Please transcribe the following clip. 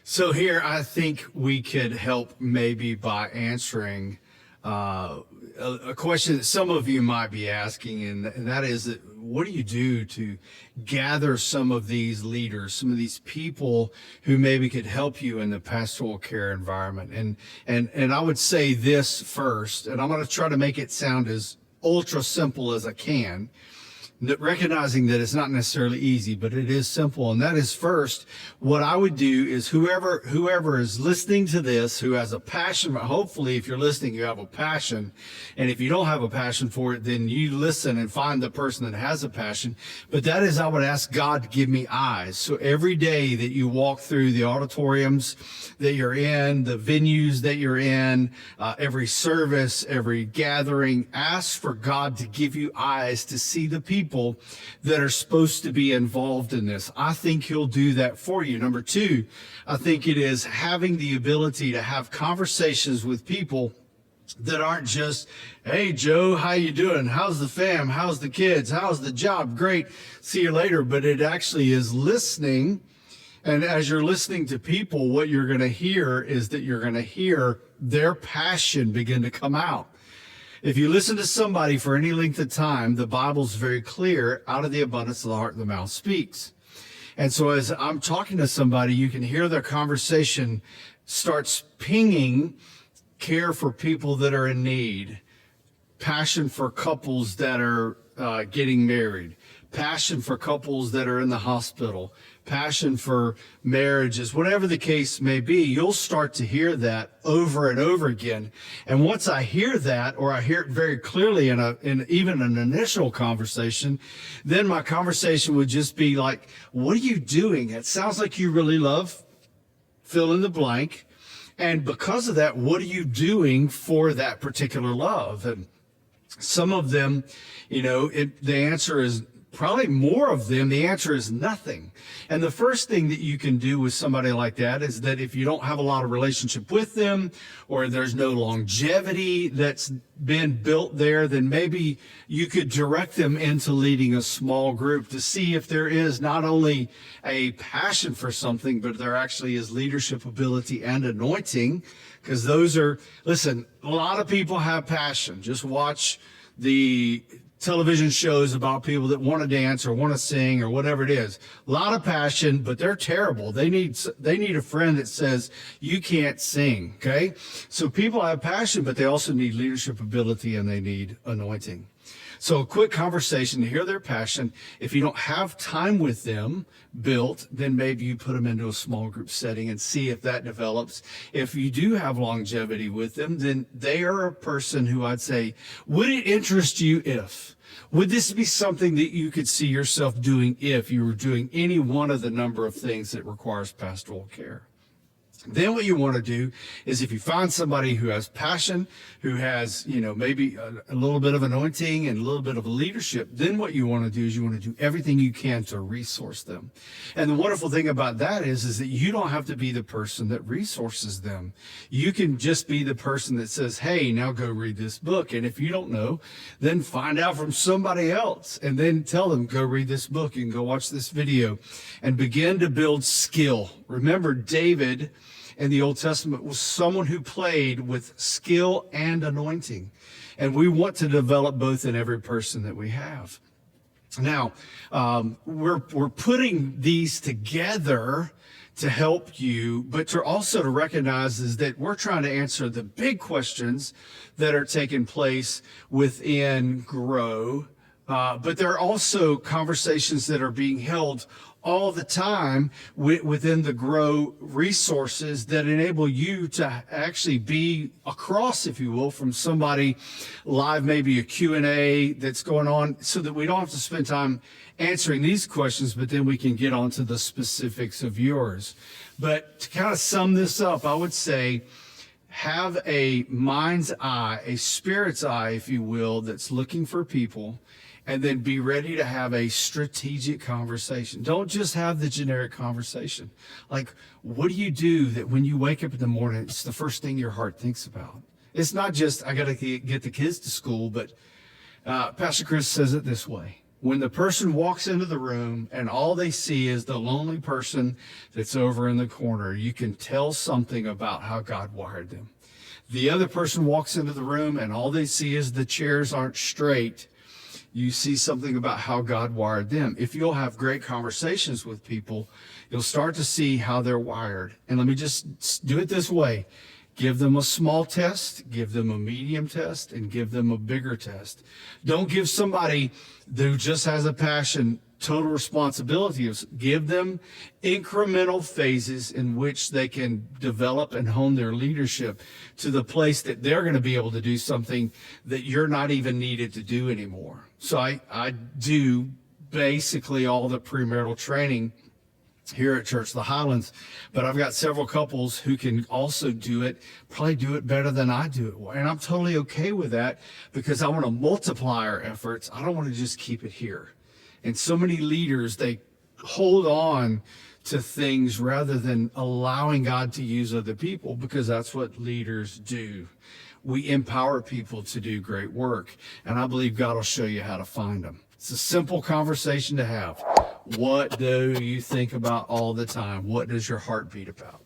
So here, I think we could help maybe by answering a question that some of you might be asking, and that is, that what do you do to gather some of these leaders, some of these people who maybe could help you in the pastoral care environment? And I would say this first, and I'm going to try to make it sound as ultra simple as I can, recognizing that it's not necessarily easy, but it is simple. And that is, first, what I would do is whoever is listening to this, who has a passion, hopefully if you're listening, you have a passion. And if you don't have a passion for it, then you listen and find the person that has a passion. But that is, I would ask God to give me eyes. So every day that you walk through the auditoriums that you're in, the venues that you're in, every service, every gathering, ask for God to give you eyes to see the people that are supposed to be involved in this. I think he'll do that for you. Number two, I think it is having the ability to have conversations with people that aren't just, hey, Joe, how you doing? How's the fam? How's the kids? How's the job? Great. See you later. But it actually is listening. And as you're listening to people, what you're going to hear is that you're going to hear their passion begin to come out. If you listen to somebody for any length of time, the Bible's very clear, out of the abundance of the heart, the mouth speaks. And so as I'm talking to somebody, you can hear their conversation starts pinging care for people that are in need, passion for couples that are getting married, passion for couples that are in the hospital, passion for marriages, whatever the case may be. You'll start to hear that over and over again. And once I hear that, or I hear it very clearly in even an initial conversation, then my conversation would just be like, what are you doing? It sounds like you really love fill in the blank. And because of that, what are you doing for that particular love? And some of them, the answer is, probably more of them, the answer is nothing. And the first thing that you can do with somebody like that is that if you don't have a lot of relationship with them, or there's no longevity that's been built there, then maybe you could direct them into leading a small group to see if there is not only a passion for something, but there actually is leadership ability and anointing. Because listen, a lot of people have passion. Just watch the television shows about people that want to dance or want to sing or whatever it is. A lot of passion, but they're terrible. They need a friend that says, you can't sing, okay? So people have passion, but they also need leadership ability and they need anointing. So a quick conversation to hear their passion. If you don't have time with them built, then maybe you put them into a small group setting and see if that develops. If you do have longevity with them, then they are a person who I'd say, would it interest you if? Would this be something that you could see yourself doing if you were doing any one of the number of things that requires pastoral care? Then what you want to do is, if you find somebody who has passion, who has, maybe a little bit of anointing and a little bit of leadership, then what you want to do is you want to do everything you can to resource them. And the wonderful thing about that is that you don't have to be the person that resources them. You can just be the person that says, hey, now go read this book. And if you don't know, then find out from somebody else and then tell them, go read this book and go watch this video and begin to build skill. Remember, David in the Old Testament was someone who played with skill and anointing. And we want to develop both in every person that we have. Now, we're putting these together to help you, but to also to recognize is that we're trying to answer the big questions that are taking place within Grow. But there are also conversations that are being held all the time within the Grow resources that enable you to actually be across, if you will, from somebody live, maybe a Q&A that's going on, so that we don't have to spend time answering these questions, but then we can get on to the specifics of yours. But to kind of sum this up, I would say, have a mind's eye, a spirit's eye, if you will, that's looking for people, and then be ready to have a strategic conversation. Don't just have the generic conversation. Like, what do you do that when you wake up in the morning, it's the first thing your heart thinks about? It's not just, I got to get the kids to school, but Pastor Chris says it this way. When the person walks into the room and all they see is the lonely person that's over in the corner, you can tell something about how God wired them. The other person walks into the room and all they see is the chairs aren't straight. You see something about how God wired them. If you'll have great conversations with people, you'll start to see how they're wired. And let me just do it this way. Give them a small test, give them a medium test, and give them a bigger test. Don't give somebody who just has a passion total responsibility. Give them incremental phases in which they can develop and hone their leadership to the place that they're going to be able to do something that you're not even needed to do anymore. So I do basically all the premarital training here at Church of the Highlands, but I've got several couples who can also do it, probably do it better than I do it. And I'm totally okay with that because I want to multiply our efforts. I don't want to just keep it here. And so many leaders, they hold on to things rather than allowing God to use other people, because that's what leaders do. We empower people to do great work, and I believe God will show you how to find them. It's a simple conversation to have. What do you think about all the time? What does your heart beat about?